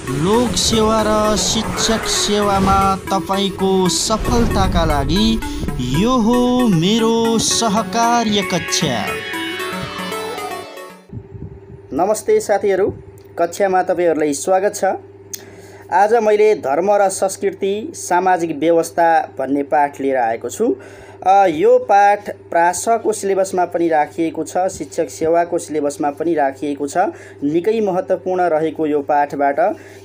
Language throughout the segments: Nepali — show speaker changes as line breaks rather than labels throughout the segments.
लोक सेवा र शिक्षक सेवामा तपाईको सफलताका लागि यो हो मेरो सहकार्य कक्षा।
नमस्ते साथीहरू, कक्षामा तपाईहरुलाई स्वागत छ। आज मैले धर्म र संस्कृति सामाजिक व्यवस्था भन्ने पाठ लिएर आएको छु। यो पाठ प्रासको सिलेबसमा पनि राखिएको छ, शिक्षक सेवाको सिलेबसमा पनि राखिएको छ। निकै महत्त्वपूर्ण रहेको यो पाठबाट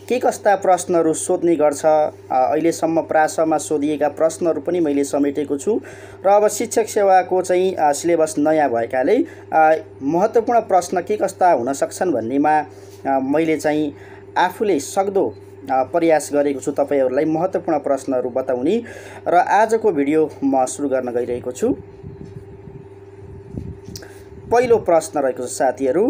के कस्ता प्रश्नहरू सोध्ने गर्छ, अहिलेसम्म प्रासमा सोधिएका प्रश्नहरू पनि मैले समेटेको छु र अब शिक्षक सेवाको चाहिँ सिलेबस नयाँ भएकाले महत्त्वपूर्ण प्रश्न के कस्ता हुन सक्छन् भन्नेमा मैले चाहिँ आफूले सक्दो प्रयास गरेको छु तपाईहरुलाई महत्त्वपूर्ण प्रश्नहरू बताउने। र आजको भिडियो म सुरु गर्न गइरहेको छु। पहिलो प्रश्न रहेको छ साथीहरू,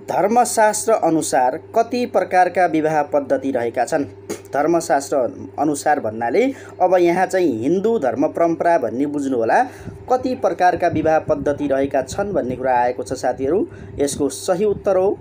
धर्मशास्त्र अनुसार कति प्रकारका विवाह पद्धति रहेका छन्? धर्मशास्त्र अनुसार भन्नाले अब यहाँ चाहिँ हिन्दू धर्म परम्परा भन्ने बुझ्नु होला। कति प्रकारका विवाह पद्धति रहेका छन् भन्ने कुरा आएको छ साथीहरू। यसको सही उत्तर हो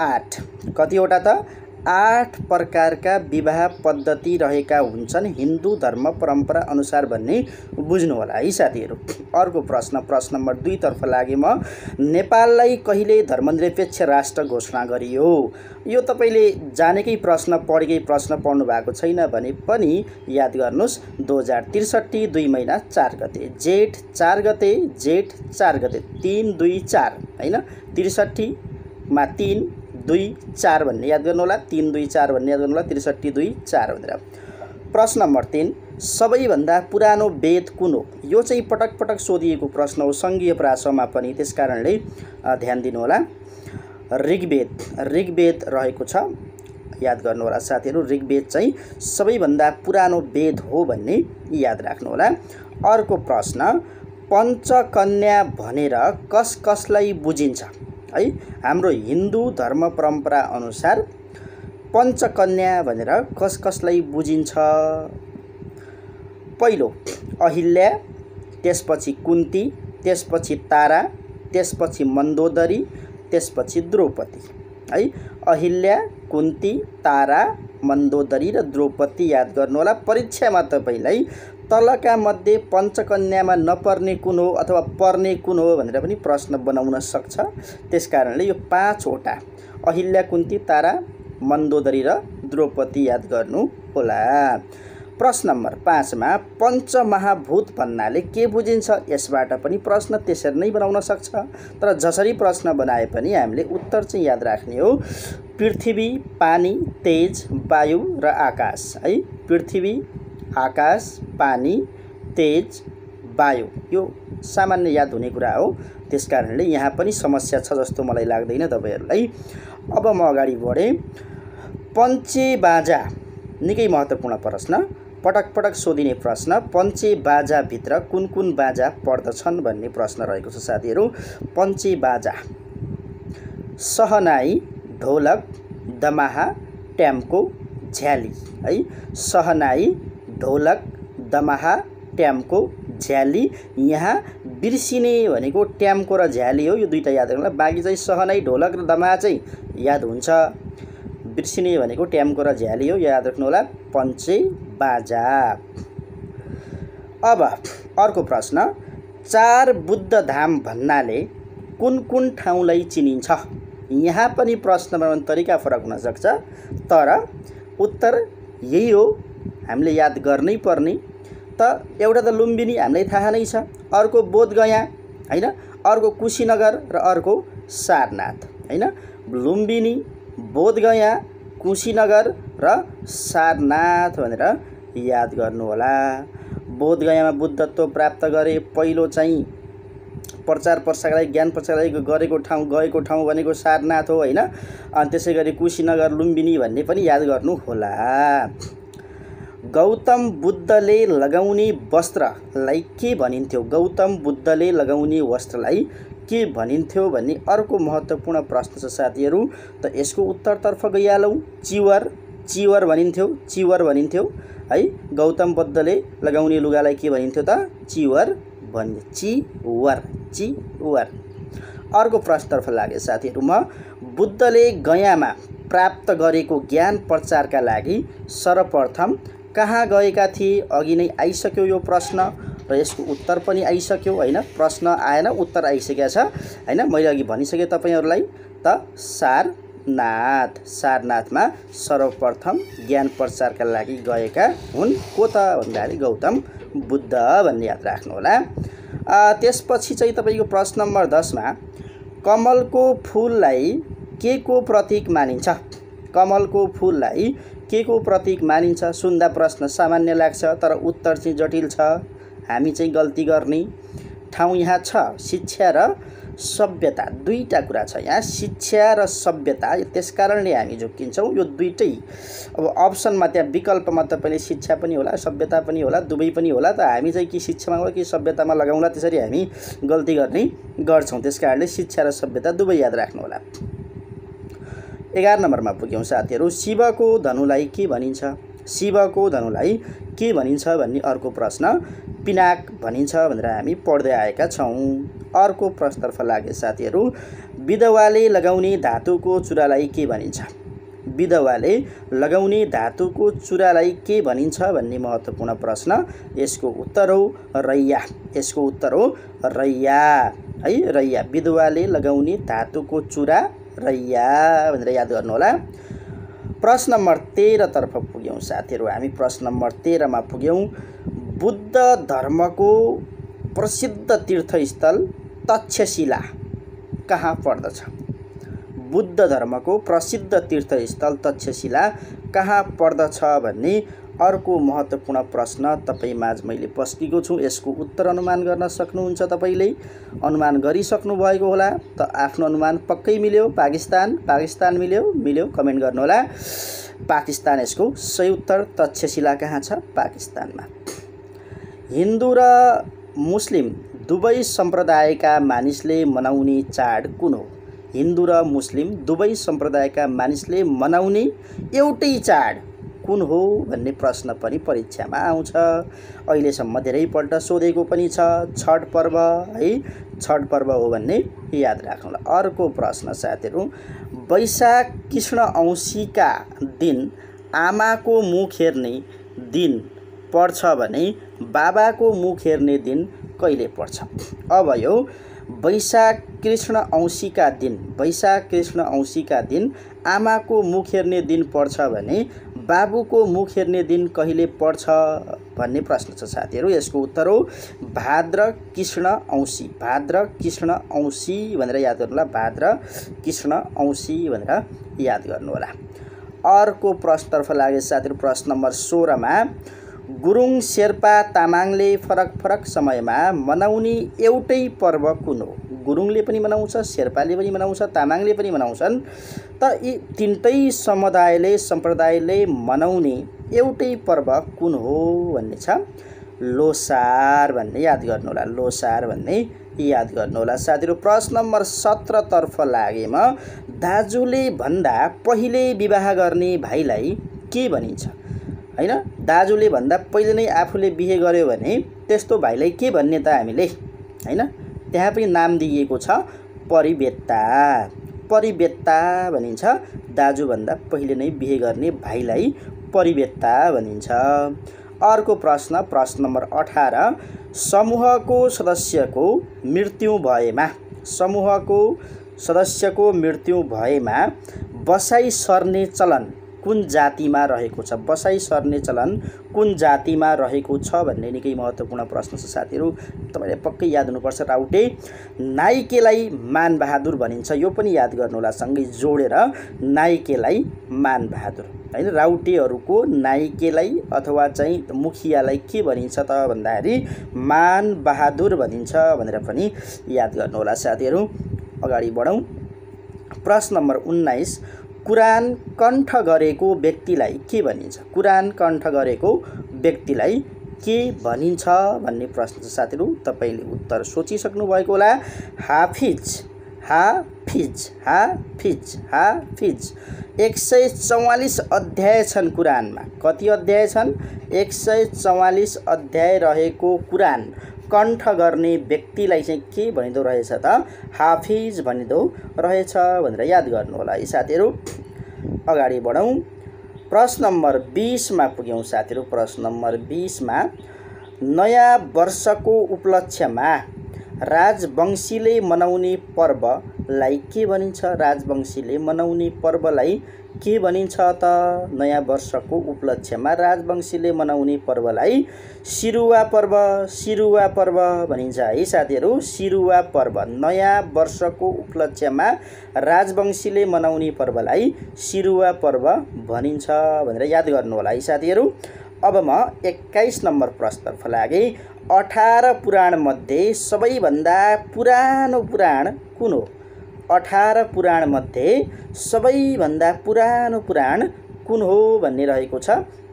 8। कतिवटा त? 8 प्रकारका विवाह पद्धति रहेका हुन्छन् हिन्दू धर्म परम्परा अनुसार भन्ने बुझ्नु होला है साथीहरू। अर्को प्रश्न नम्बर 2 तर्फ लागे म। नेपाललाई कहिले धर्मनिरपेक्ष राष्ट्र घोषणा गरियो? यो तपाईले जानेकै प्रश्न, पढेकै प्रश्न पढ्नु भएको छैन भने पनि याद गर्नुस्। 2063 2 महिना 4 गते, जेठ 4 गते, जेठ 4 गते, 3 2 4 हैन, 63 मा 3 2 4 भन्ने याद गर्नु होला। 3 2 4 भन्ने याद गर्नु होला। 63 2 4 भनेर। प्रश्न नम्बर 3, सबैभन्दा पुरानो वेद कुन हो? यो चाहिँ पटक पटक सोधिएको प्रश्न हो संघीय प्रासमा पनि, त्यसकारणले ध्यान दिनु होला। ऋग्वेद रहेको छ, याद गर्नु होला साथीहरू। ऋग्वेद चाहिँ सबैभन्दा पुरानो वेद हो भन्ने याद राख्नु होला। अर्को प्रश्न, पञ्चकन्या भनेर कसलाई बुझिन्छ है? हाम्रो हिन्दू धर्म परम्परा अनुसार पञ्चकन्या भनेर कसलाई बुझिन्छ? पहिलो अहिल्या, त्यसपछि कुन्ती, त्यसपछि तारा, त्यसपछि मन्दोदरी, त्यसपछि द्रौपदी है। अहिल्या, कुन्ती, तारा, मन्दोदरी र द्रौपदी याद गर्नु होला। परीक्षामा तपाईलाई तलका मध्ये पञ्चकन्यामा नपर्ने कुन हो अथवा पर्ने कुन हो भनेर पनि प्रश्न बनाउन सक्छ। त्यसकारणले यो 5 वटा अहिल्या, कुन्ती, तारा, मन्दोदरी र द्रौपदी याद गर्नु होला। प्रश्न नम्बर 5 मा पञ्चमहाभूत भन्नाले के बुझिन्छ? यसबाट पनि प्रश्न त्यसरी नै बनाउन सक्छ, तर जसरी प्रश्न बनाए पनि हामीले उत्तर चाहिँ याद राख्ने हो। पृथ्वी, पानी, तेज, वायु र आकाश है। पृथ्वी, आकाश, पानी, तेज, वायु, यो सामान्य याद हुने कुरा हो। त्यसकारणले यहाँ पनि समस्या छ जस्तो मलाई लाग्दैन तपाईहरुलाई। अब म अगाडि बढे। पञ्चेबाजा निकै महत्त्वपूर्ण प्रश्न, पटक पटक सोधिने प्रश्न। पञ्चेबाजा भित्र कुन कुन बाजा पर्दछन् भन्ने प्रश्न रहेको छ साथीहरू। पञ्चेबाजा सहनाई, ढोलक, दमाहा, ट्याम्को, झ्याली है। सहनाई, ढोलक, दमाहा, ट्याम्को, झ्याली। यहाँ बिर्सिने भनेको ट्याम्को र झ्याली हो, यो दुईटा याद राख्नु होला। बाँकी चाहिँ सहनाई, ढोलक र दमाहा चाहिँ याद हुन्छ। बिर्सिने भनेको ट्याम्को र झ्याली हो, याद राख्नु होला। पञ्चेबाजा। अब अर्को प्रश्न, 4 बुद्ध धाम भन्नाले कुन कुन ठाउँलाई चिनिन्छ? यहाँ पनि प्रश्न बनाउने तरिका फरक हुन सक्छ, तर उत्तर यही हो, हामीले याद गर्नै पर्ने। त एउटा त लुम्बिनी हामीलाई थाहा नै छ, अर्को बोधगया हैन, अर्को कुशीनगर र अर्को सारनाथ हैन। लुम्बिनी, बोधगया, कुशीनगर र सारनाथ भनेर याद गर्नु होला। बोधगयामा बुद्धत्व प्राप्त गरे, पहिलो चाहिँ प्रचार प्रसारका लागि, ज्ञान प्रचारका लागि गएको ठाउँ भनेको सारनाथ हो हैन। अनि त्यसैगरी कुशीनगर, लुम्बिनी भन्ने पनि याद गर्नु होला। गौतम बुद्धले लगाउने वस्त्रलाई के भनिन्थ्यो? गौतम बुद्धले लगाउने वस्त्रलाई के भनिन्थ्यो भन्ने अर्को महत्त्वपूर्ण प्रश्न छ साथीहरू। त यसको उत्तरतर्फ गइहालौँ। चिवर भनिन्थ्यो है। गौतम बुद्धले लगाउने लुगालाई के भनिन्थ्यो त? चिवर भनिन्थ्यो। चिवर। अर्को प्रश्नतर्फ लागे साथीहरू म। बुद्धले गयामा प्राप्त गरेको ज्ञान प्रचारका लागि सर्वप्रथम कहाँ गएका थिए? अघि नै आइसक्यो यो प्रश्न र यसको उत्तर पनि आइसक्यो हैन। प्रश्न आएन, उत्तर आइसकेको छ हैन। मैले अघि भनिसकेँ तपाईहरुलाई त सारनाथमा सर्वप्रथम ज्ञान प्रचारका लागि गएका हुन्। को त भन्दाखेरि गौतम बुद्ध भन्ने याद राख्नु होला। त्यसपछि चाहिँ तपाईको प्रश्न नम्बर 10 मा कमलको फूललाई के को प्रतीक मानिन्छ? कमलको फूललाई के को प्रतीक मानिन्छ? सुन्दा प्रश्न सामान्य लाग्छ तर उत्तर चाहिँ जटिल छ। हामी चाहिँ गल्ती गर्ने ठाउँ यहाँ छ शिक्षा र सभ्यता। दुईटा कुरा छ यहाँ, शिक्षा र सभ्यता। त्यसकारणले हामी झुक्किन्छौँ यो दुईटै। अब अप्सनमा त्यहाँ विकल्पमा तपाईले शिक्षा पनि होला सभ्यता पनि होला दुवै पनि होला, त हामी चाहिँ कि शिक्षामा होला कि सभ्यतामा लगाउँला, त्यसरी हामी गल्ती गर्ने गर्छौँ। त्यसकारणले शिक्षा र सभ्यता दुवै याद राख्नु होला। 11 नम्बरमा पुग्यौं साथीहरु। शिवको धनुलाई के भनिन्छ? शिवको धनुलाई के भनिन्छ भन्ने अर्को प्रश्न पिनाक भनिन्छ भनेर हामी पढ्दै आएका छौं। अर्को प्रश्नतर्फ लागे साथीहरु। विधवाले लगाउने धातुको चूरालाई के भनिन्छ? विधवाले लगाउने धातुको चूरालाई के भनिन्छ भन्ने महत्त्वपूर्ण प्रश्न। यसको उत्तर हो रैया। यसको उत्तर हो रैया है। रैया, विधवाले लगाउने धातुको चूरा रैया भनेर याद गर्नु होला। प्रश्न नम्बर 13 तर्फ पुग्यौं साथीहरु। हामी प्रश्न नम्बर 13 मा पुग्यौं। बुद्ध धर्मको प्रसिद्ध तीर्थस्थल तक्षशिला कहाँ पर्दछ? बुद्ध धर्मको प्रसिद्ध तीर्थस्थल तक्षशिला कहाँ पर्दछ भन्ने अर्को महत्त्वपूर्ण प्रश्न तपाई माझ मैले पस्केको छु। यसको उत्तर अनुमान गर्न सक्नुहुन्छ। तपाईले अनुमान गरिसक्नु भएको होला त आफ्नो अनुमान पक्कै मिल्यो। पाकिस्तान मिल्यो कमेन्ट गर्नु होला। पाकिस्तान यसको सही उत्तर। तक्षशिला कहाँ छ? पाकिस्तानमा। हिन्दू र मुस्लिम दुवै सम्प्रदायका मानिसले मनाउने चाड कुन हो? हिन्दू र मुस्लिम दुवै सम्प्रदायका मानिसले मनाउने एउटै चाड कुन हो भन्ने प्रश्न पनि परीक्षामा आउँछ। अहिलेसम्म धेरैपल्ट सोधेको पनि छ। छठ पर्व है, छठ पर्व हो भन्ने याद राख्नुला। अर्को प्रश्न साथीहरु। वैशाख कृष्ण औँसीका दिन आमाको मुख हेर्ने दिन पर्छ भने बाबाको मुख हेर्ने दिन कहिले पर्छ? अब यो वैशाख कृष्ण औँसीका दिन, वैशाख कृष्ण औँसीका दिन आमाको मुख हेर्ने दिन पर्छ भने बाबुको मुख हेर्ने दिन कहिले पर्छ भन्ने प्रश्न छ साथीहरु। यसको उत्तर हो भाद्र कृष्ण औँसी। भाद्र कृष्ण औँसी भनेर याद गर्नु होला। भाद्र कृष्ण औँसी भनेर याद गर्नु होला। अर्को प्रश्नतर्फ लागे साथीहरु। प्रश्न नम्बर 16 मा गुरुङ शेर्पा तामाङले फरक समयमा मनाउने एउटै पर्व कुन हो? गुरुङले पनि मनाउँछ, शेर्पाले पनि मनाउँछ, तामाङले पनि मनाउँछन्। त यी तीनटै सम्प्रदायले मनाउने एउटै पर्व कुन हो भन्ने छ लोसार भन्ने याद गर्नु होला। लोसार भन्ने याद गर्नु होला साथीहरु। प्रश्न नम्बर 17 तर्फ लागेमा दाजुले भन्दा पहिले विवाह गर्ने भाइलाई के भनिन्छ? हैन, दाजुले भन्दा पहिले नै आफूले बिहे गर्यो भने त्यस्तो भाइलाई के भन्ने त हामीले? हैन, त्यहाँ पनि नाम दिइएको छ परिवेत्ता। परिवेत्ता भनिन्छ। दाजु भन्दा पहिले नै बिहे गर्ने भाइलाई परिवेत्ता भनिन्छ। अर्को प्रश्न नम्बर 18। समूहको सदस्यको मृत्यु भएमा बसाई सर्ने चलन कुन जातिमा रहेको छ? बसाई सर्ने चलन कुन जातिमा रहेको छ भन्ने निकै महत्त्वपूर्ण प्रश्न छ साथीहरु। तपाईले पक्कै याद हुनुपर्छ। राउटे नाइकेलाई मानबहादुर भनिन्छ। यो पनि याद गर्नु होला सँगै जोडेर। नाइकेलाई मानबहादुर हैन। राउटेहरुको नाइकेलाई अथवा चाहिँ मुखियालाई के भनिन्छ त भन्दाखेरि मानबहादुर भनिन्छ भनेर पनि याद गर्नु होला साथीहरु। अगाडि बढौं। प्रश्न नम्बर 19। कुरान कण्ठ गरेको व्यक्तिलाई के भनिन्छ? कुरान कण्ठ गरेको व्यक्तिलाई के भनिन्छ भन्ने प्रश्न छ साथीहरु। तपाईले उत्तर सोचिसक्नु भएको होला। हाफिज। 144 अध्याय छन् कुरानमा। कति अध्याय छन्? 144 अध्याय रहेको कुरान कण्ठ गर्ने व्यक्तिलाई चाहिँ के भनिदो रहेछ त? हाफिज भनिदो रहेछ भनेर याद गर्नु होला है साथीहरु। अगाडि बढौँ। प्रश्न नम्बर 20 मा पुग्यौँ साथीहरू। प्रश्न नम्बर 20 मा नयाँ वर्षको उपलक्ष्यमा राजवंशीले मनाउने पर्वलाई के भनिन्छ? राजवंशीले मनाउने पर्वलाई के भनिन्छ त? नयाँ वर्षको उपलक्ष्यमा राजवंशीले मनाउने पर्वलाई सिरुवा पर्व भनिन्छ है साथीहरू। सिरुवा पर्व, नयाँ वर्षको उपलक्ष्यमा राजवंशीले मनाउने पर्वलाई सिरुवा पर्व भनिन्छ भनेर याद गर्नु होला है साथीहरू। अब म 21 नम्बर प्रश्नतर्फ लागेँ। 18 पुराण मध्ये सबैभन्दा पुरानो पुराण कुन हो? 18 पुराण मध्ये सबैभन्दा पुरानो पुराण कुन हो भन्ने रहेको छ।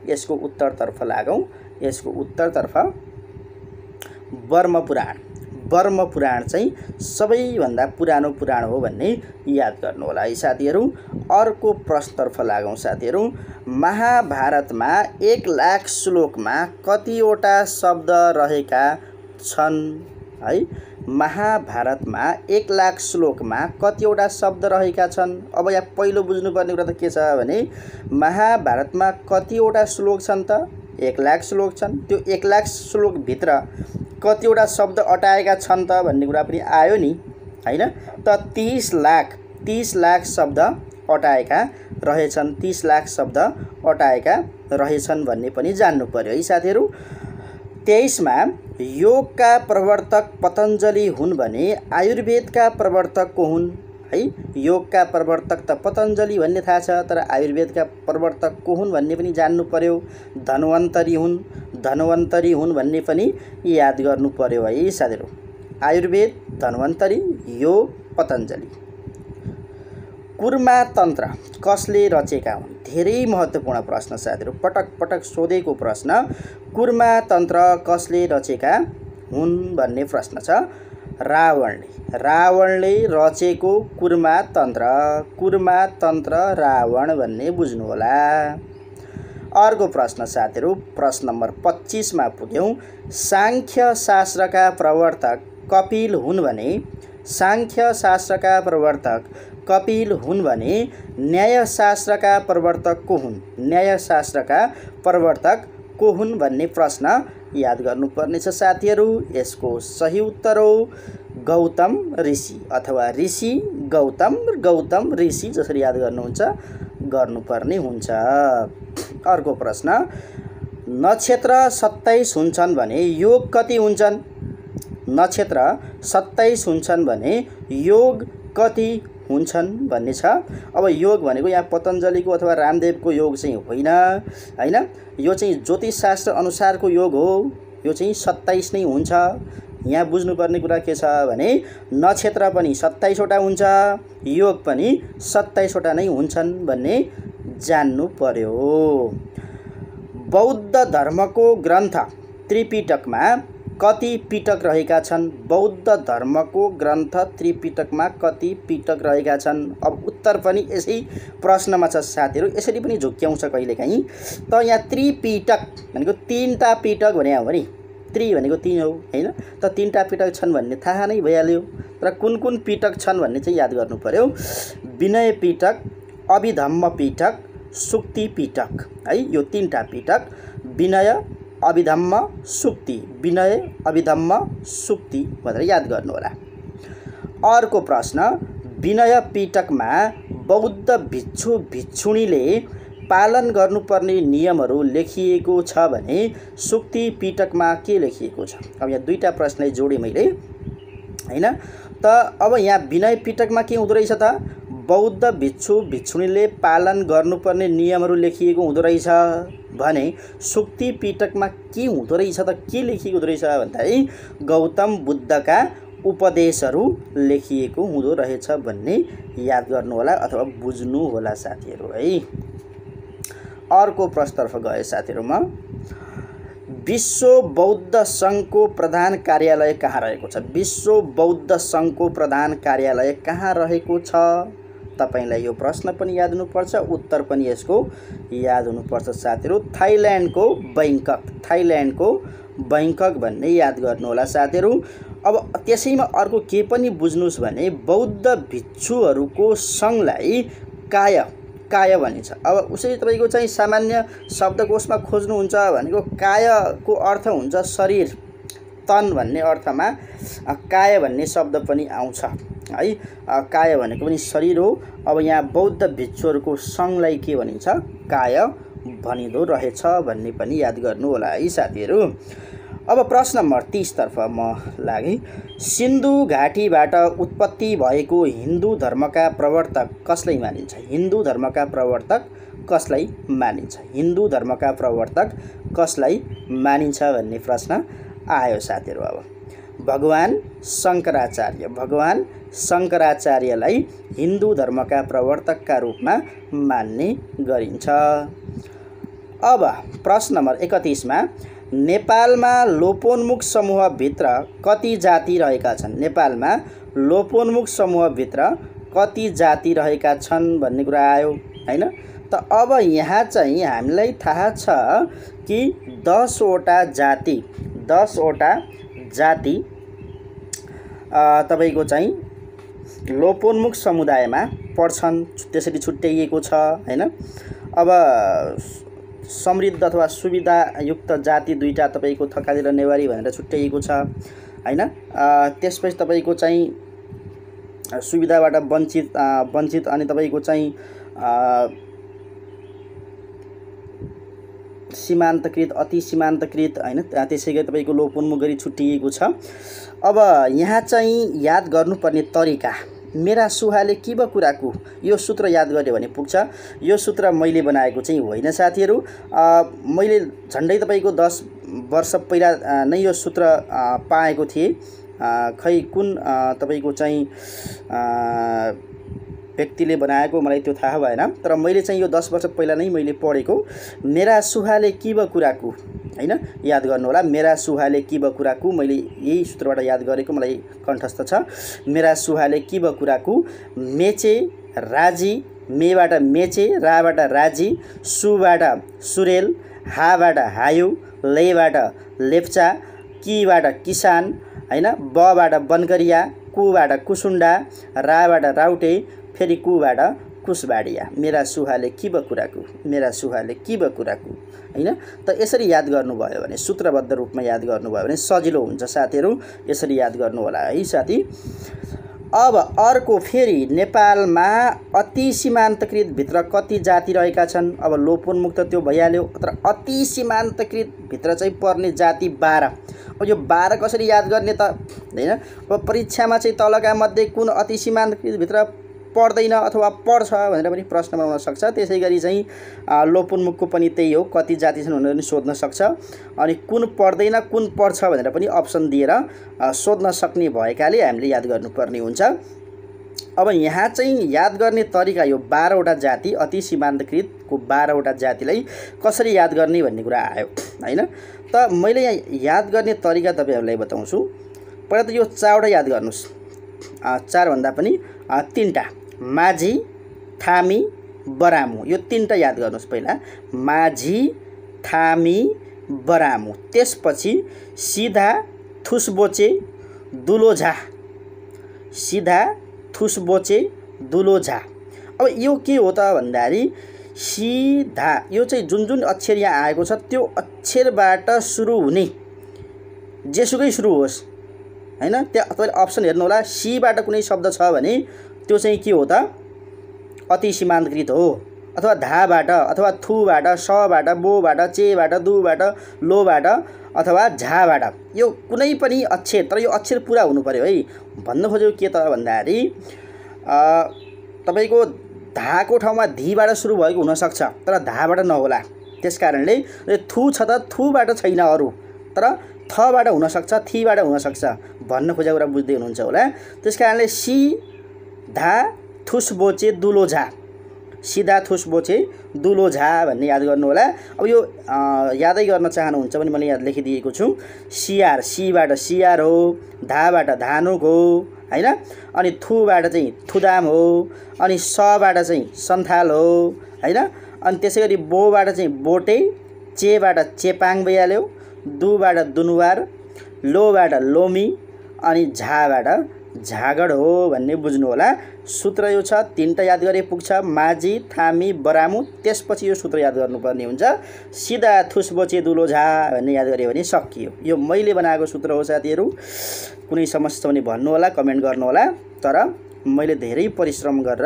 यसको उत्तरतर्फ लागौँ। यसको उत्तरतर्फ वर्म पुराण चाहिँ सबैभन्दा पुरानो पुराण हो भन्ने याद गर्नु होला है साथीहरू। अर्को प्रश्नतर्फ लागौँ साथीहरू। महाभारतमा 1,00,000 श्लोकमा कतिवटा शब्द रहेका छन् है? महाभारतमा 1,00,000 श्लोकमा कतिवटा शब्द रहेका छन्? अब यहाँ पहिलो बुझ्नुपर्ने कुरा त के छ भने महाभारतमा कतिवटा श्लोक छन् त? 1,00,000 श्लोक छन्। त्यो 1,00,000 श्लोकभित्र कतिवटा शब्द अटाएका छन् त भन्ने कुरा पनि आयो नि हैन त। 30 लाख शब्द अटाएका रहेछन्। 30 लाख शब्द अटाएका रहेछन् भन्ने पनि जान्नु पर्यो है साथीहरू। 23 मा योगका प्रवर्तक पतञ्जलि हुन् भने आयुर्वेदका प्रवर्तक को हुन् है? योगका प्रवर्तक त पतञ्जलि भन्ने थाहा छ, तर आयुर्वेदका प्रवर्तक को हुन् भन्ने पनि जान्नु पर्यो। धन्वन्तरी हुन् भन्ने पनि याद गर्नु पर्यो है साथीहरू। आयुर्वेद, धन्वन्तरी, योग, पतञ्जलि। कुर्मा तन्त्र कसले रचेका हुन्? धेरै महत्त्वपूर्ण प्रश्न साथीहरू, पटक पटक सोधेको प्रश्न। कुर्मा तन्त्र कसले रचेका हुन् भन्ने प्रश्न छ। रावणले रचेको कुर्मा तन्त्र रावण भन्ने बुझ्नु होला। अर्को प्रश्न साथीहरू, प्रश्न नम्बर 25 मा पुग्यौँ। सांख्य शास्त्रका प्रवर्तक कपिल हुन् भने न्यायशास्त्रका प्रवर्तक को हुन् भन्ने प्रश्न याद गर्नुपर्ने छ साथीहरू। यसको सही उत्तर हो गौतम ऋषि अथवा ऋषि गौतम ऋषि, जसरी याद गर्नुपर्ने हुन्छ। अर्को प्रश्न, नक्षत्र 27 हुन्छन् भने योग कति हुन्छन्? नक्षत्र 27 हुन्छन् भने योग कति हुन्छन् भन्ने छ। अब योग भनेको यहाँ पतञ्जलिको अथवा रामदेवको योग चाहिँ होइन हैन। यो चाहिँ ज्योतिषशास्त्र अनुसारको योग हो। यो चाहिँ 27 नै हुन्छ। यहाँ बुझ्नुपर्ने कुरा के छ भने नक्षत्र पनि 27 वटा हुन्छ, योग पनि 27 वटा नै हुन्छन् भन्ने जान्नु पर्यो। बौद्ध धर्मको ग्रन्थ त्रिपिटकमा कति पिटक रहेका छन्? बौद्ध धर्मको ग्रन्थ त्रिपिटकमा कति पिटक रहेका छन्? अब उत्तर पनि यसै प्रश्नमा छ साथीहरू, यसरी पनि झुक्क्याउँछ कहिलेकाहीँ। त यहाँ त्रिपिटक भनेको 3टा पिटक भने हो भने त्रि भनेको 3 हो हैन त। 3टा पिटक छन् भन्ने थाहा नै भइहाल्यो, तर कुन पिटक छन् भन्ने चाहिँ याद गर्नु पर्यो। विनय पिटक, अभिधम्म पिटक, सुक्ति पिटक है। यो 3टा पिटक विनय, अभिधम्म, सुक्ति भनेर याद गर्नु होला। अर्को प्रश्न, विनय पिटकमा बौद्ध भिक्षु भिक्षुणीले पालन गर्नुपर्ने नियमहरू लेखिएको छ भने सुक्ति पिटकमा के लेखिएको छ? अब यहाँ दुईटा प्रश्नलाई जोडेँ मैले हैन त। अब यहाँ विनय पिटकमा के हुँदो रहेछ त? बौद्ध भिक्षु भिक्षुणीले पालन गर्नुपर्ने नियमहरू लेखिएको हुँदो रहेछ भने सुक्ति पिटकमा के हुँदो रहेछ त? के लेखिएको हुँदो रहेछ भन्दाखेरि गौतम बुद्धका उपदेशहरू लेखिएको हुँदो रहेछ भन्ने याद गर्नु होला अथवा बुझ्नु होला साथीहरू है। अर्को प्रश्नतर्फ गए साथीहरू म। विश्व बौद्ध सङ्घको प्रधान कार्यालय कहाँ रहेको छ? विश्व बौद्ध सङ्घको प्रधान कार्यालय कहाँ रहेको छ? तपाईलाई यो प्रश्न पनि याद हुनुपर्छ, उत्तर पनि यसको याद हुनुपर्छ साथीहरू। थाइल्यान्डको बैंकक भन्ने याद गर्नु होला साथीहरू। अब त्यसैमा अर्को के पनि बुझ्नुस् भने बौद्ध भिक्षुहरूको सङ्घलाई काय भनिन्छ। अब उसै तपाईँको चाहिँ सामान्य शब्दकोशमा खोज्नुहुन्छ भनेको कायको अर्थ हुन्छ शरीर, तन भन्ने अर्थमा काय भन्ने शब्द पनि आउँछ है। काय भनेको पनि शरीर हो। अब यहाँ बौद्ध भिक्षुहरूको सङ्घलाई के भनिन्छ? काय भनिँदो रहेछ भन्ने पनि याद गर्नु होला है साथीहरू। अब प्रश्न नम्बर 30 तर्फ म लागे। सिन्धु घाटीबाट उत्पत्ति भएको हिन्दू धर्मका प्रवर्तक कसलाई मानिन्छ? हिन्दू धर्मका प्रवर्तक कसलाई मानिन्छ? हिन्दू धर्मका प्रवर्तक कसलाई मानिन्छ भन्ने प्रश्न आयो साथीहरू। अब भगवान शङ्कराचार्य, भगवान शङ्कराचार्यलाई हिन्दू धर्मका प्रवर्तकका रूपमा मान्ने गरिन्छ। अब प्रश्न नम्बर 31 मा नेपालमा लोपोन्मुख समूहभित्र कति जाति रहेका छन्? नेपालमा लोपोन्मुख समूहभित्र कति जाति रहेका छन् भन्ने कुरा आयो हैन। त अब यहाँ चाहिँ हामीलाई थाहा छ कि 10 वटा जाति, 10 वटा जाति तपाईको चाहिँ लोपोन्मुख समुदायमा पर्छन्, त्यसरी छुट्याइएको छ हैन। अब समृद्ध अथवा सुविधायुक्त जाति दुईटा तपाईको थकाली र नेवारी भनेर छुट्याइएको छ हैन। त्यसपछि तपाईको चाहिँ सुविधाबाट वञ्चित अनि तपाईको चाहिँ सीमान्तकृत, अति सीमान्तकृत हैन, त्यसैगरी तपाईको लोपोन्मुख गरी छुट्टिएको छ। अब यहाँ चाहिँ याद गर्नुपर्ने तरिका, मेरा सुहाले किब कुराको, यो सूत्र याद गर्यो भने पुग्छ। यो सूत्र मैले बनाएको चाहिँ होइन साथीहरू। मैले झन्डै तपाईको 10 वर्ष पहिला नै यो सूत्र पाएको थिएँ। खै कुन तपाईको चाहिँ व्यक्तिले बनाएको मलाई त्यो थाहा भएन, तर मैले चाहिँ यो 10 वर्ष पहिला नै मैले पढेको। मेरा सुहाले किब कुराको हैन, याद गर्नु होला। मेरा सुहाले किब कुराको, मैले यही सूत्रबाट याद गरेको, मलाई कण्ठस्थ छ। मेरा सुहाले किब कुराको, मेचे राजी, मेबाट मेचे, राबाट राजी, सुबाट सुरेल, हाबाट हायु, लेबाट लेप्चा, किबाट किसान हैन, बबाट बनकरिया, कुबाट कुसुन्डा, राबाट राउटे, फेरि कुबाट कुसबाडिया। मेरा सुहाले किब कुराको, मेरा सुहाले किब कुराको हैन। त यसरी याद गर्नुभयो भने, सूत्रबद्ध रूपमा याद गर्नुभयो भने सजिलो हुन्छ साथीहरू। यसरी याद गर्नु होला है साथी। अब अर्को फेरि नेपालमा अति सीमान्तकृत भित्र कति जाति रहेका छन्? अब लोपोन्मुख त त्यो भइहाल्यो, तर अति सीमान्तकृत भित्र चाहिँ पर्ने जाति 12। अब यो 12 कसरी याद गर्ने त हैन। अब परीक्षामा चाहिँ तलका मध्ये कुन अति सीमान्तकृत भित्र पर्दैन अथवा पर्छ भनेर पनि प्रश्न बनाउन सक्छ। त्यसैगरी चाहिँ लोपोन्मुखको पनि त्यही हो, कति जाति छन् भनेर पनि सोध्न सक्छ। अनि कुन पर्दैन कुन पर्छ भनेर पनि अप्सन दिएर सोध्न सक्ने भएकाले हामीले याद गर्नुपर्ने हुन्छ। अब यहाँ चाहिँ याद गर्ने तरिका, यो 12 वटा जाति, अति सीमान्तकृतको 12 वटा जातिलाई कसरी याद गर्ने भन्ने कुरा आयो हैन। त मैले यहाँ याद गर्ने तरिका तपाईहरुलाई बताउँछु। पहिला त यो 4 वटा याद गर्नुस्, 4 भन्दा पनि 3टा, माझी, थामी, बरामु, यो 3टा याद गर्नुस् पहिला। माझी, थामी, बरामु, त्यसपछि सिधा, थुसबोचे, दुलोझा, सिधा, थुसबोचे, दुलोझा। अब यो के हो त भन्दाखेरि सिधा, यो चाहिँ जुन जुन अक्षर यहाँ आएको छ त्यो अक्षरबाट सुरु हुने, जेसुकै सुरु होस् हैन। त्यहाँ तपाईले अप्सन हेर्नु होला। सीबाट कुनै शब्द छ भने त्यो चाहिँ के हो त? अति सीमान्तकृत हो। अथवा धाबाट, अथवा थुबाट, सबाट, बोबाट, चेबाट, दुबाट, लोबाट अथवा झाबाट, यो कुनै पनि अक्षर, तर यो अक्षर पुरा हुनु पर्यो है। भन्न खोजेको के त भन्दाखेरि तपाईको धाको ठाउँमा धीबाट सुरु भएको हुन सक्छ, तर धाबाट नहोला। त्यसकारणले थु छ त थुबाट छैन अरु, तर थबाट हुन सक्छ, थीबाट हुन सक्छ। भन्न खोजेको कुरा बुझ्दै हुनुहुन्छ होला। त्यसकारणले सी धा थुसबोचे दुलोझा, सिधा थुसबोचे दुलोझा भन्ने याद गर्नु होला। अब यो यादै गर्न चाहनुहुन्छ भने मैले यहाँ लेखिदिएको छु। सियार, सीबाट सियार हो, धाबाट धानुक हो हैन। अनि थुबाट चाहिँ थुदाम हो, अनि सबाट चाहिँ सन्थाल हो हैन। अनि त्यसैगरी बोबाट चाहिँ बोटे, चेबाट चेपाङ भइहाल्यो, दुबाट दुनुवार, लोबाट लोमी, अनि झाबाट झागड हो भन्ने बुझ्नु होला। सूत्र यो छ, 3टा याद गरे पुग्छ, माझी, थामी, बरामु। त्यसपछि यो सूत्र याद गर्नुपर्ने हुन्छ, सिधा थुसबोचे दुलो झा भन्ने याद गऱ्यो भने सकियो। यो मैले बनाएको सूत्र हो साथीहरू। कुनै समस्या छ भने भन्नुहोला, कमेन्ट गर्नुहोला। तर मैले धेरै परिश्रम गरेर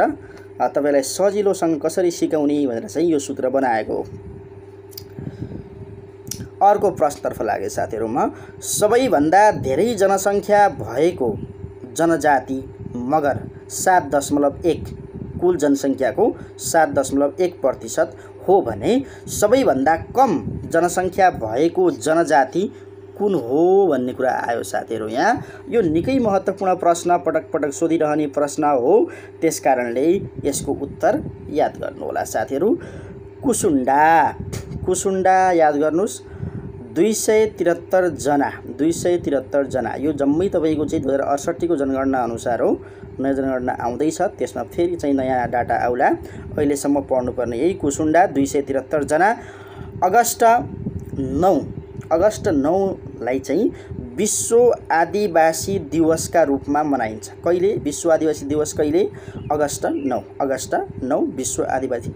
तपाईलाई सजिलोसँग कसरी सिकाउने भनेर चाहिँ यो सूत्र बनाएको हो। अर्को प्रश्नतर्फ लागे साथीहरू म, सबैभन्दा धेरै जनसङ्ख्या भएको जनजाति मगर 7.1 कुल जनसङ्ख्याको 7.1% हो भने सबैभन्दा कम जनसङ्ख्या भएको जनजाति कुन हो भन्ने कुरा आयो साथीहरू। यहाँ यो निकै महत्त्वपूर्ण प्रश्न, पटक पटक सोधिरहने प्रश्न हो। त्यसकारणले यसको उत्तर याद गर्नुहोला साथीहरू। कुसुन्डा, कुसुन्डा याद गर्नुहोस्, 273 जना, 273 जना। यो जम्मै तपाईँको चाहिँ 2068 को जनगणना अनुसार हो। नयाँ जनगणना आउँदैछ, त्यसमा फेरि चाहिँ नयाँ डाटा आउला। अहिलेसम्म पढ्नुपर्ने यही कुसुन्डा 273 जना। अगस्ट 9 चाहिँ विश्व आदिवासी दिवसका रूपमा मनाइन्छ। कहिले विश्व आदिवासी दिवस? कहिले? अगस्ट 9। अगस्ट 9 विश्व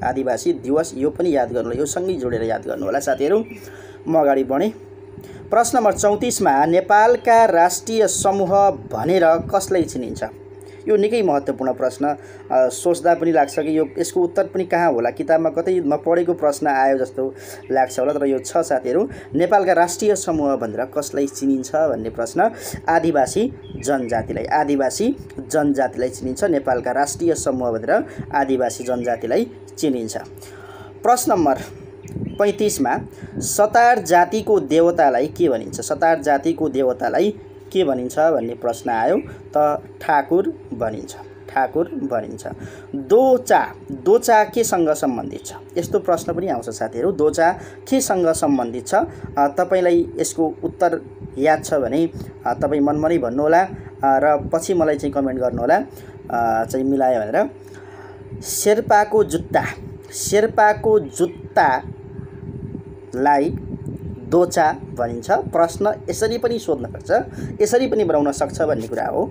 आदिवासी दिवस। यो पनि याद गर्नु, यो सँगै जोडेर याद गर्नु होला साथीहरू। म अगाडि बढेँ। प्रश्न नम्बर 34 मा नेपालका राष्ट्रिय समूह भनेर कसलाई चिनिन्छ? यो निकै महत्त्वपूर्ण प्रश्न। सोच्दा पनि लाग्छ कि यो यसको उत्तर पनि कहाँ होला, किताबमा कतै नपढेको प्रश्न आयो जस्तो लाग्छ होला। तर यो छ साथीहरू, नेपालका राष्ट्रिय समूह भनेर कसलाई चिनिन्छ भन्ने प्रश्न। आदिवासी जनजातिलाई, आदिवासी जनजातिलाई चिनिन्छ। नेपालका राष्ट्रिय समूह भनेर आदिवासी जनजातिलाई चिनिन्छ। प्रश्न नम्बर 35 मा सतार जातिको देवतालाई के भनिन्छ? सतार जातिको देवतालाई के भनिन्छ भन्ने प्रश्न आयो। त ठाकुर भनिन्छ, ठाकुर भनिन्छ। दोचा, दोचा केसँग सम्बन्धित छ? यस्तो प्रश्न पनि आउँछ साथीहरू। दोचा केसँग सम्बन्धित छ? तपाईलाई यसको उत्तर याद छ भने तपाईँ मनमनै भन्नुहोला र पछि मलाई चाहिँ कमेन्ट गर्नुहोला चाहिँ मिलायो भनेर। शेर्पाको जुत्ता, शेर्पाको जुत्तालाई दोचा भनिन्छ। प्रश्न यसरी पनि सोध्न सक्छ, यसरी पनि बनाउन सक्छ भन्ने कुरा हो।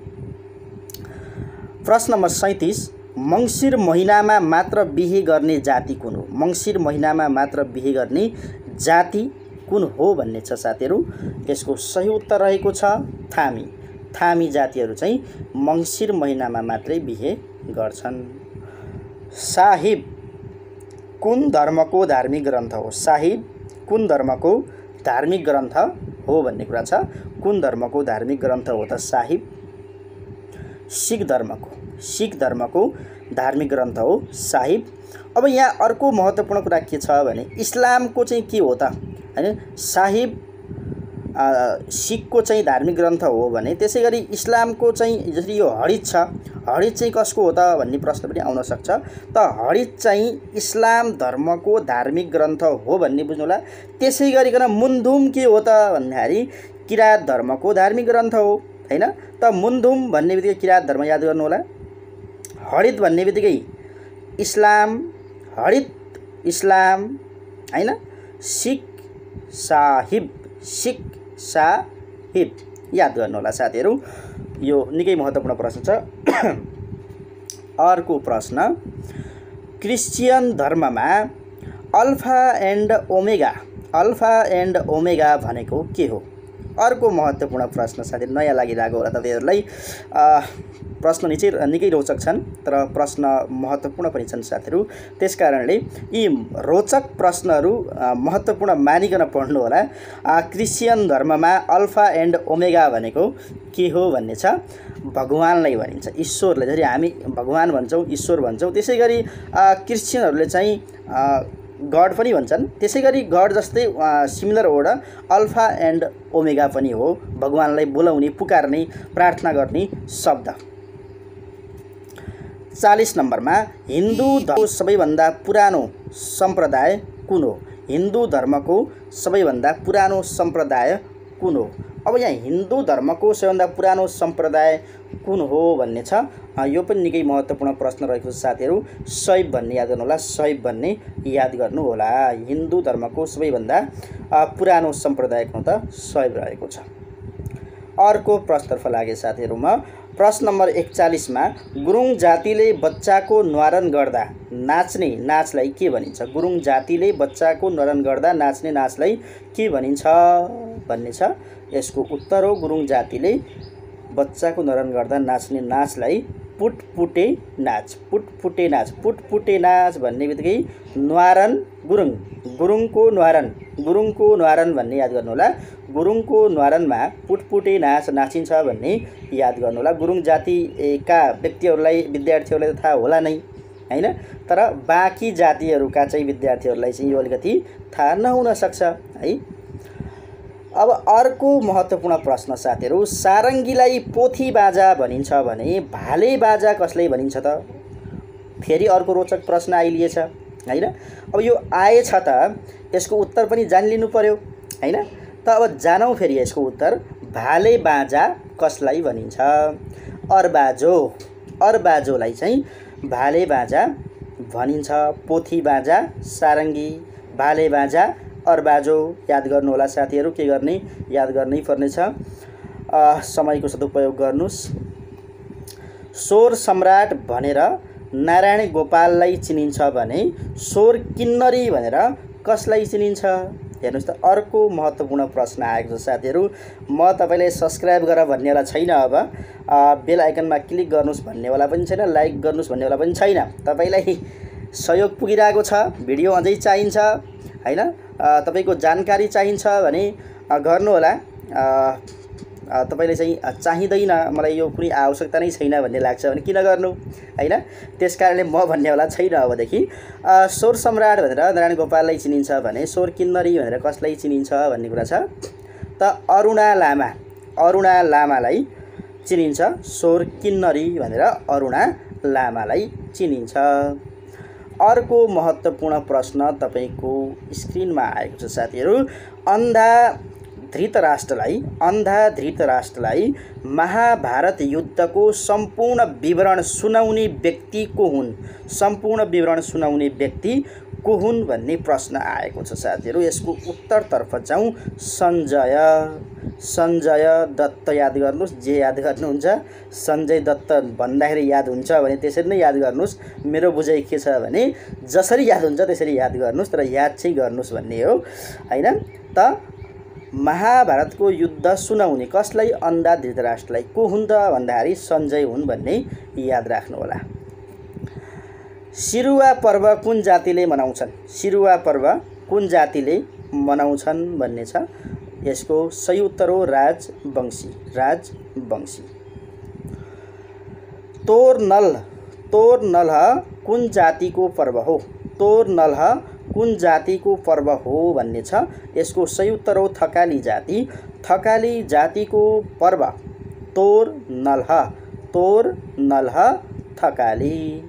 प्रश्न नम्बर 37 मङ्सिर महिनामा मात्र बिहे गर्ने जाति कुन हो? मङ्सिर महिनामा मात्र बिहे गर्ने जाति कुन हो भन्ने छ साथीहरू। यसको सही उत्तर रहेको छ थामी। थामी जातिहरू चाहिँ मङ्सिर महिनामा मात्रै बिहे गर्छन्। साहिब कुन धर्मको धार्मिक ग्रन्थ हो? साहिब कुन धर्मको धार्मिक ग्रन्थ हो भन्ने कुरा छ। कुन धर्मको धार्मिक ग्रन्थ हो त साहिब? सिख धर्मको, सिख धर्मको धार्मिक ग्रन्थ हो साहिब। अब यहाँ अर्को महत्त्वपूर्ण कुरा के छ भने इस्लामको चाहिँ के हो त हैन? साहिब सिखको चाहिँ धार्मिक ग्रन्थ हो भने त्यसै गरी इस्लामको चाहिँ जसरी यो हडित छ, हडित चाहिँ कसको हो त भन्ने प्रश्न पनि आउन सक्छ। त हडित चाहिँ इस्लाम धर्मको धार्मिक ग्रन्थ हो भन्ने बुझ्नु होला। त्यसै गरिकन मुन्धुम के हो त भन्दाखेरि किरात धर्मको धार्मिक ग्रन्थ हो हैन? त मुन्धुम भन्ने बित्तिकै किरात धर्म याद गर्नु होला। हडित भन्ने बित्तिकै इस्लाम, हडित इस्लाम हैन? सिख साहिब, सिख साहिब याद गर्नु होला साथीहरू। यो निकै महत्त्वपूर्ण प्रश्न छ। अर्को प्रश्न, क्रिश्चियन धर्ममा alpha and omega, alpha and omega भनेको के हो? अर्को महत्त्वपूर्ण प्रश्न साथीहरू, नयाँ लागिरहेको होला तपाईहरुलाई। प्रश्न निकै रोचक छन् तर प्रश्न महत्त्वपूर्ण पनि छन् साथीहरू। त्यसकारणले यी रोचक प्रश्नहरू महत्त्वपूर्ण मानिकन पढ्नु होला। क्रिश्चियन धर्ममा अल्फा एन्ड ओमेगा भनेको के हो भन्ने छ। भगवानलाई भनिन्छ, ईश्वरलाई। जसरी हामी भगवान भन्छौँ, ईश्वर भन्छौँ, त्यसै गरी क्रिश्चियनहरूले चाहिँ गड पनि भन्छन्। त्यसै गरी गड जस्तै similar word alpha and omega पनि हो। भगवानलाई बोलाउने, पुकार्ने, प्रार्थना गर्ने शब्द। 40 नम्बरमा हिन्दू धर्मको सबैभन्दा पुरानो सम्प्रदाय कुन हो? हिन्दू धर्मको सबैभन्दा पुरानो सम्प्रदाय कुन हो? अब यहाँ हिन्दू धर्मको सबैभन्दा पुरानो सम्प्रदाय कुन हो भन्ने छ। यो पनि निकै महत्त्वपूर्ण प्रश्न रहेको छ साथीहरू। शैव भन्ने याद गर्नु होला, शैव भन्ने याद गर्नु होला। हिन्दू धर्मको सबैभन्दा पुरानो सम्प्रदाय कुन त? शैव रहेको छ। अर्को प्रश्नतर्फ लागे साथीहरूमा प्रश्न नम्बर 41 मा गुरुङ जातिले बच्चाको न्वारन गर्दा नाच्ने नाचलाई के भनिन्छ? गुरुङ जातिले बच्चाको न्वारन गर्दा नाच्ने नाचलाई के भनिन्छ भन्ने छ। यसको उत्तर हो गुरुङ जातिले बच्चाको न्वारन गर्दा नाच्ने नाचलाई पुटपुटे नाच। पुटपुटे नाच, पुटपुटे नाच भन्ने बित्तिकै न्वारन गुरुङ, गुरुङको न्वारन भन्ने याद गर्नु होला। गुरुङको न्वारनमा पुटपुटे नाच नाचिन्छ भन्ने याद गर्नु होला। गुरुङ जातिका व्यक्तिहरूलाई, विद्यार्थीहरूलाई त थाहा होला नै हैन, तर बाँकी जातिहरूका चाहिँ विद्यार्थीहरूलाई चाहिँ यो अलिकति थाहा नहुन सक्छ है। अब अर्को महत्त्वपूर्ण प्रश्न साथीहरू, सारङ्गीलाई पोथी बाजा भनिन्छ भने भाले बाजा कसलाई भनिन्छ त? फेरि अर्को रोचक प्रश्न आइलिएछ हैन। अब यो आएछ त यसको उत्तर पनि जानिलिनु पर्यो हैन। त अब जानौँ फेरि यसको उत्तर। भाले बाजा कसलाई भनिन्छ? अर्बाजो, अर्बाजोलाई चाहिँ भाले बाजा भनिन्छ। पोथी बाजा सारङ्गी, भाले बाजा अर्बाजो याद गर्नु होला साथीहरू। के गर्ने? याद गर्नै पर्नेछ। समयको सदुपयोग गर्नुस्। स्वर सम्राट भनेर नारायण गोपाललाई चिनिन्छ भने स्वर किन्नरी भनेर कसलाई चिनिन्छ? हेर्नुस् त अर्को महत्त्वपूर्ण प्रश्न आएको छ साथीहरू। म तपाईलाई सब्स्क्राइब गर भन्नेवाला छैन, अब बेल आइकनमा क्लिक गर्नुस् भन्नेवाला पनि छैन, लाइक गर्नुस् भन्नेवाला पनि छैन। तपाईलाई सहयोग पुगिरहेको छ, भिडियो अझै चाहिन्छ हैन, तपाईको जानकारी चाहिन्छ भने गर्नु होला। तपाईलाई चाहिँ चाहिँदैन, मलाई यो कुनै आवश्यकता नै छैन भन्ने लाग्छ भने किन गर्नु हैन। त्यसकारणले म भन्नेवाला छैन अबदेखि। स्वर सम्राट भनेर नारायण गोपाललाई चिनिन्छ भने स्वर किन्नरी भनेर कसलाई चिनिन्छ भन्ने कुरा छ त? अरुणा लामा, अरुणा लामालाई चिनिन्छ। स्वर किन्नरी भनेर अरुणा लामालाई चिनिन्छ। अर्को महत्त्वपूर्ण प्रश्न तपाईको स्क्रिनमा आएको छ साथीहरू। अन्धा धृतराष्ट्रलाई महाभारत युद्धको सम्पूर्ण विवरण सुनाउने व्यक्ति को हुन्? सम्पूर्ण विवरण सुनाउने व्यक्ति को हुन् भन्ने प्रश्न आएको छ साथीहरू। यसको उत्तरतर्फ जाउँ। सञ्जय, सञ्जय दत्त याद गर्नुस्। जे याद गर्नुहुन्छ सञ्जय दत्त भन्दाखेरि याद हुन्छ भने त्यसरी नै याद गर्नुस्। मेरो बुझाइ के छ भने जसरी याद हुन्छ त्यसरी याद गर्नुस्, तर याद चाहिँ गर्नुस् भन्ने हो हैन। त महाभारतको युद्ध सुनाउने कसलाई? अन्धा धृतराष्ट्रलाई। को हुन् त भन्दाखेरि सञ्जय हुन् भन्ने याद राख्नु होला। सिरुवा पर्व कुन जातिले मनाउँछन्? सिरुवा पर्व कुन जातिले मनाउँछन् भन्ने छ। यसको सही उत्तर हो राजवंशी, राजवंशी। तोर नल्ह कुन जातिको पर्व हो? तोर नल्ह कुन जातिको पर्व हो भन्ने छ। यसको सही उत्तर हो थकाली जाति, थकाली जातिको पर्व तोर नल्ह, तोर नल्ह थकाली।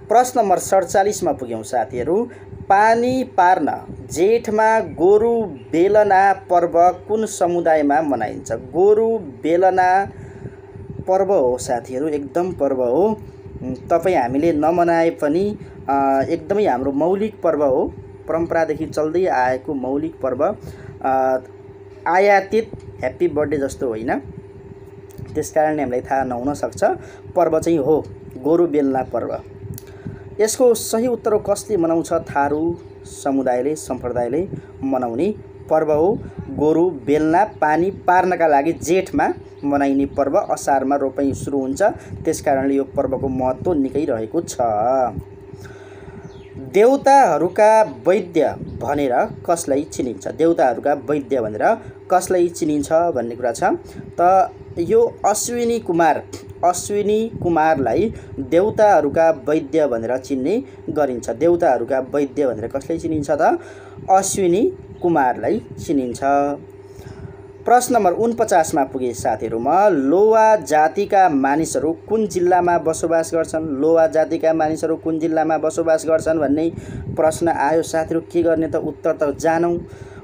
प्रश्न नम्बर 47 मा पुग्यौं साथीहरू। पानी पार्न जेठमा गोरु बेलना पर्व कुन समुदायमा मनाइन्छ? गोरु बेलना पर्व हो साथीहरू, एकदम पर्व हो। तपाईँ हामीले नमनाए पनि एकदमै हाम्रो मौलिक पर्व हो, परम्परादेखि चल्दै आएको मौलिक पर्व। आयातित ह्याप्पी बर्थडे जस्तो होइन, त्यसकारणले हामीलाई थाहा नहुन सक्छ। पर्व चाहिँ हो गोरु बेलना पर्व। यसको सही उत्तर हो कसले मनाउँछ? थारू समुदायले, सम्प्रदायले मनाउने पर्व हो गोरु बेलना। पानी पार्नका लागि जेठमा मनाइने पर्व, असारमा रोपाइँ सुरु हुन्छ, त्यसकारणले यो पर्वको महत्त्व निकै रहेको छ। देवताहरूका वैद्य भनेर कसलाई चिनिन्छ? देवताहरूका वैद्य भनेर कसलाई चिनिन्छ भन्ने कुरा छ। त यो अश्विनी कुमारलाई देवताहरूका वैद्य भनेर चिन्ने गरिन्छ। देवताहरूका वैद्य भनेर कसलाई चिनिन्छ त? अश्विनी कुमारलाई चिनिन्छ। प्रश्न नम्बर 49 मा पुगे साथीहरूमा। लोवा जातिका मानिसहरू कुन जिल्लामा बसोबास गर्छन्? लोवा जातिका मानिसहरू कुन जिल्लामा बसोबास गर्छन् भन्ने प्रश्न आयो साथीहरू। के गर्ने त? उत्तर त जानौँ।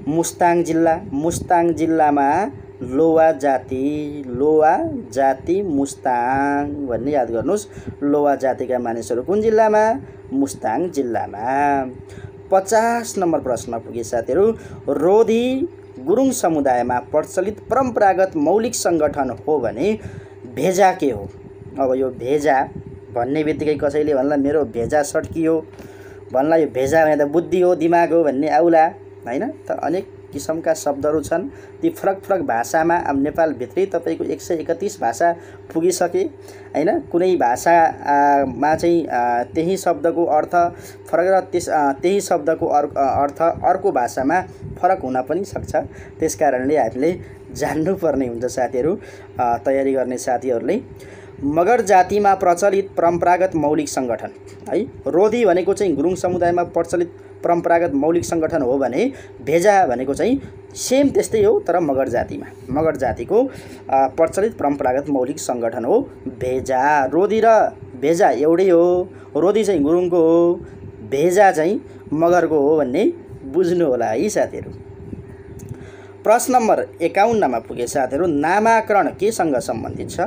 मुस्ताङ जिल्ला, मुस्ताङ जिल्लामा लोवा जाति मुस्ताङ भन्ने याद गर्नुस्। लोवा जातिका मानिसहरू कुन जिल्लामा? मुस्ताङ जिल्लामा। 50 नम्बर प्रश्न पुगे साथीहरू। रोधी गुरुङ समुदायमा प्रचलित परम्परागत मौलिक सङ्गठन हो भने भेजा के हो? अब यो भेजा भन्ने बित्तिकै कसैले भन्ला मेरो भेजा सड्कियो, भन्ला यो भेजा भने त बुद्धि हो, दिमाग हो भन्ने आउला, हैन? त अनेक किसिमका शब्दहरू छन्। ती फरक फरक भाषामा अब नेपालभित्रै तपाईँको 131 भाषा पुगिसके, हैन? कुनै भाषामा चाहिँ त्यही शब्दको अर्थ फरक र त्यही शब्दको अर्थ अर्को भाषामा फरक हुन पनि सक्छ। त्यसकारणले हामीले जान्नुपर्ने हुन्छ साथीहरू, तयारी गर्ने साथीहरूले। मगर जातिमा प्रचलित परम्परागत मौलिक सङ्गठन है, रोधी भनेको चाहिँ गुरुङ समुदायमा प्रचलित परम्परागत मौलिक सङ्गठन हो भने भेजा भनेको चाहिँ सेम त्यस्तै हो, तर मगर जातिको प्रचलित परम्परागत मौलिक सङ्गठन हो भेजा। रोधी र भेजा एउटै हो, रोधी चाहिँ गुरुङको हो, भेजा चाहिँ मगरको हो भन्ने बुझ्नु होला है साथीहरू। प्रश्न नम्बर 51 मा पुगे साथीहरू। नामाकरण केसँग सम्बन्धित छ?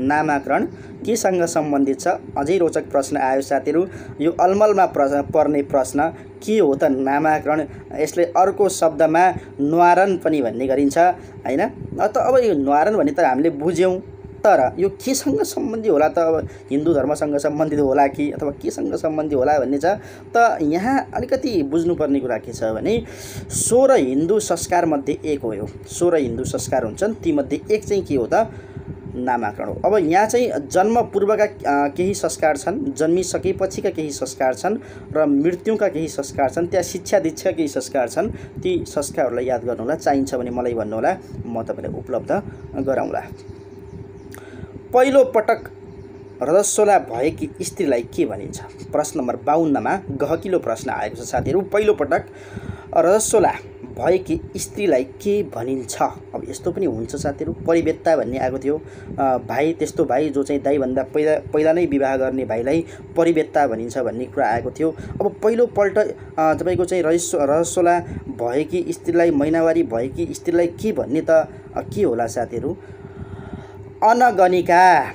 नामाकरण केसँग सम्बन्धित छ? अझै रोचक प्रश्न आयो साथीहरू। यो अलमलमा पर्ने प्रश्न के हो त नामाकरण? यसले अर्को शब्दमा न्वारन पनि भन्ने गरिन्छ, हैन? त अब यो न्वारन भने त हामीले बुझ्यौँ, तर यो केसँग सम्बन्धी होला त? अब हिन्दू धर्मसँग सम्बन्धित होला कि अथवा केसँग सम्बन्धी होला भन्ने छ। त यहाँ अलिकति बुझ्नुपर्ने कुरा के छ भने 16 हिन्दू संस्कारमध्ये एक हो यो। 16 हिन्दू संस्कार हुन्छन्, तीमध्ये एक चाहिँ के हो त? नामाकरण हो। अब यहाँ चाहिँ जन्म पूर्वका केही संस्कार छन्, जन्मिसकेपछिका केही संस्कार छन् र मृत्युका केही संस्कार छन्, त्यहाँ शिक्षा दीक्षा केही संस्कार छन्। ती संस्कारहरूलाई याद गर्नुहोला, चाहिन्छ भने मलाई भन्नुहोला, म तपाईँलाई उपलब्ध गराउँला। पहिलो पटक रजस्वला भएकी स्त्रीलाई के भनिन्छ? प्रश्न नम्बर 52 मा गहकिलो प्रश्न आएको छ साथीहरू। पहिलो पटक रजस्वला भएकी स्त्रीलाई के भनिन्छ? अब यस्तो पनि हुन्छ साथीहरू, परिवेत्ता भन्ने आएको थियो। भाइ, त्यस्तो भाइ जो चाहिँ दाइभन्दा पहिला नै विवाह गर्ने भाइलाई परिवेत्ता भनिन्छ भन्ने कुरा आएको थियो। अब पहिलोपल्ट तपाईँको चाहिँ रजस्वला भएकी स्त्रीलाई, महिनावारी भएकी स्त्रीलाई के भन्ने त के होला साथीहरू? अनगनिका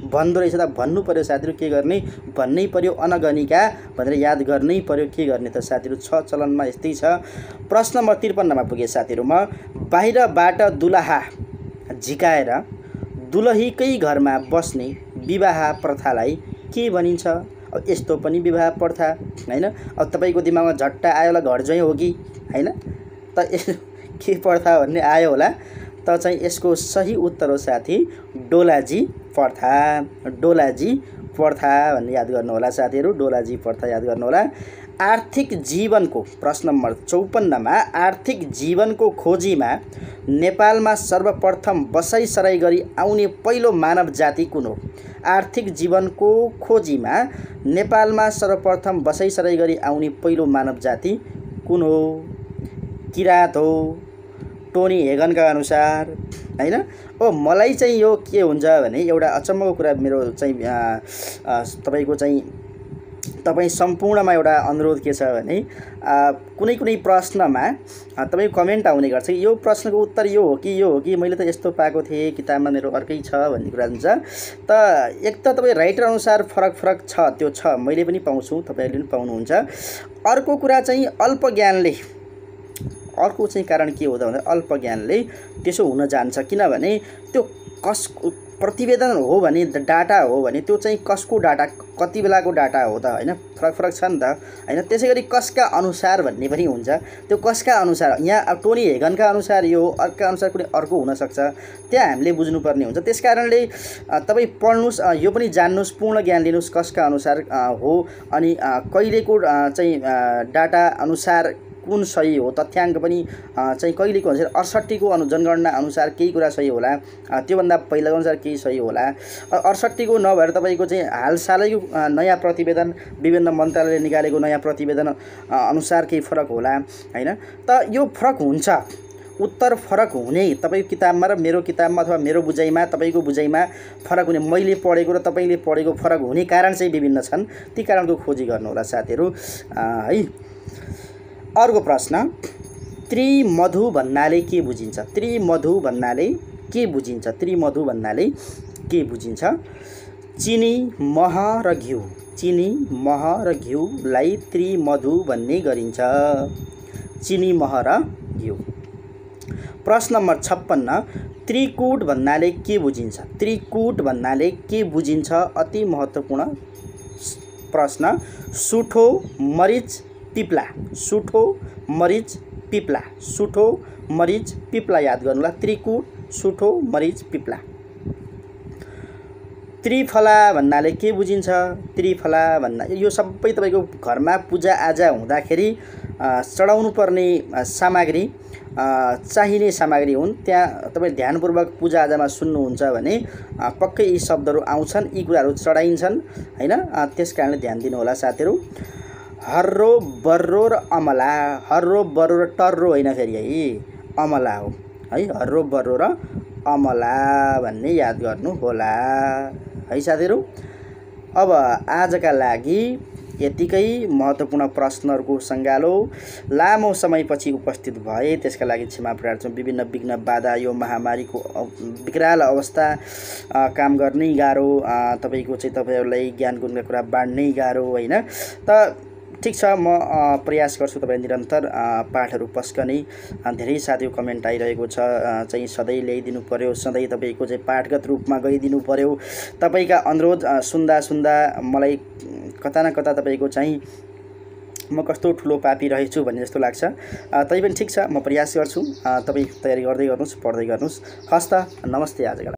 भन्दो रहेछ। त भन्नु पर्यो साथीहरू, के गर्ने? भन्नै पर्यो, अनगनिका भनेर याद गर्नै पर्यो। के गर्ने त साथीहरू? छ चलनमा यस्तै छ। प्रश्न नम्बर 53 मा पुगे साथीहरू। म बाहिरबाट दुलहा झिकाएर दुलहीकै घरमा बस्ने विवाह प्रथालाई के भनिन्छ? अब यस्तो पनि विवाह प्रथा, हैन? अब तपाईँको दिमागमा झट्टा आयो होला घर ज्वाइँ हो कि, हैन? त के प्रथा भन्ने आयो होला। त चाहिँ यसको सही उत्तर हो साथी डोलाजी प्रथा। डोलाजी प्रथा भन्ने याद गर्नु होला साथीहरू, डोलाजी प्रथा याद गर्नु होला। आर्थिक जीवनको प्रश्न नम्बर 54 मा आर्थिक जीवनको खोजीमा नेपालमा सर्वप्रथम बसाइसराई गरी आउने पहिलो मानव जाति कुन हो? आर्थिक जीवनको खोजीमा नेपालमा सर्वप्रथम बसाइसराई गरी आउने पहिलो मानव जाति कुन हो? किराँत हो, टोनी हेगनका अनुसार, हैन? ओ मलाई चाहिँ यो के हुन्छ भने एउटा अचम्मको कुरा मेरो चाहिँ तपाईको चाहिँ तपाईँ सम्पूर्णमा एउटा अनुरोध के छ भने कुनै कुनै प्रश्नमा तपाईँ कमेन्ट आउने गर्छ, यो प्रश्नको उत्तर यो हो कि मैले त यस्तो पाएको थिएँ, किताबमा मेरो अर्कै छ भन्ने कुरा हुन्छ। त एक त तपाईँ राइटर अनुसार फरक छ, त्यो छ, मैले पनि पाउँछु, तपाईँहरूले पनि पाउनुहुन्छ। अर्को कुरा चाहिँ अल्प ज्ञानले, अर्को चाहिँ कारण के हो त भन्दा अल्प ज्ञानले त्यसो हुन जान्छ। किनभने त्यो कसको प्रतिवेदन हो भने, डाटा हो भने त्यो चाहिँ कसको डाटा, कति बेलाको डाटा हो त, हैन? फरक छ नि त, हैन? त्यसैगरी कसका अनुसार भन्ने पनि हुन्छ। त्यो कसका अनुसार, यहाँ टोनी हेगनका अनुसार यो हो, अर्का अनुसार कुनै अर्को हुनसक्छ, त्यहाँ हामीले बुझ्नुपर्ने हुन्छ। त्यसकारणले तपाईँ पढ्नुहोस्, यो पनि जान्नुहोस्, पूर्ण ज्ञान लिनुहोस् कसका अनुसार हो अनि कहिलेको चाहिँ डाटा अनुसार कुन सही हो, तथ्याङ्क पनि चाहिँ कहिलेको अनुसार 68 को जनगणना अनुसार केही कुरा सही होला, त्योभन्दा पहिलाको अनुसार केही सही होला। 68 को नभएर तपाईँको चाहिँ हालसालैको नयाँ प्रतिवेदन, विभिन्न मन्त्रालयले निकालेको नयाँ प्रतिवेदन अनुसार केही फरक होला, हैन? त यो फरक हुन्छ, उत्तर फरक हुने तपाईँको किताबमा र मेरो किताबमा अथवा मेरो बुझाइमा तपाईँको बुझाइमा फरक हुने, मैले पढेको र तपाईँले पढेको फरक हुने कारण चाहिँ विभिन्न छन्। ती कारणको खोजी गर्नु होला साथीहरू है। अर्को प्रश्न, त्रिमधु भन्नाले के बुझिन्छ? त्रिमधु भन्नाले के बुझिन्छ? त्रिमधु भन्नाले के बुझिन्छ? चिनी, मह र घिउ चिनी, मह र घिउलाई त्रिमधु भन्ने गरिन्छ। चिनी, मह र घिउ। प्रश्न नम्बर 56, त्रिकुट भन्नाले के बुझिन्छ? त्रिकुट भन्नाले के बुझिन्छ? अति महत्त्वपूर्ण प्रश्न। सुठो, मरिच, पिप्ला। सुठो, मरिच, पिप्ला। सुठो, मरिच, पिप्ला याद गर्नुहोला। त्रिकुट, सुठो, मरिच, पिप्ला। त्रिफला भन्नाले के बुझिन्छ? त्रिफला भन्ना यो सबै तपाईँको घरमा पूजाआजा हुँदाखेरि चढाउनु पर्ने सामग्री, चाहिने सामग्री हुन्। त्यहाँ तपाईँ ध्यानपूर्वक पूजाआजामा सुन्नुहुन्छ भने पक्कै यी शब्दहरू आउँछन्, यी कुराहरू चढाइन्छन् हैन। त्यस कारणले ध्यान दिनुहोला साथीहरू। हर्रो, बर्रो र अमला। हर्रो, बर्रो र टर्रो होइन फेरि है, अमला हो है। हर्रो, बर्रो र अमला भन्ने याद गर्नु होला है साथीहरू। अब आजका लागि यतिकै महत्त्वपूर्ण प्रश्नहरूको सङ्गालो लामो समयपछि उपस्थित भए त्यसका लागि क्षमा प्रार्थना। विभिन्न विघ्न बाधा, यो महामारीको विकराल अवस्था, काम गर्नै गाह्रो, तपाईँको चाहिँ तपाईँहरूलाई ज्ञान गुणका कुरा बाँड्नै गाह्रो होइन। त ठिक छ, म प्रयास गर्छु तपाईँ निरन्तर पाठहरू पस्कने। धेरै साथीको कमेन्ट आइरहेको छ चाहिँ सधैँ ल्याइदिनु पर्यो, सधैँ तपाईँको चाहिँ पाठगत रूपमा गइदिनु पर्यो। तपाईँका अनुरोध सुन्दा सुन्दा मलाई कता न कता तपाईँको चाहिँ म कस्तो ठुलो पापी रहेछु भन्ने जस्तो लाग्छ। तै पनि ठिक छ, म प्रयास गर्छु। तपाईँ तयारी गर्दै गर्नुहोस्, पढ्दै गर्नुहोस्। हस्त, नमस्ते आजका लागि।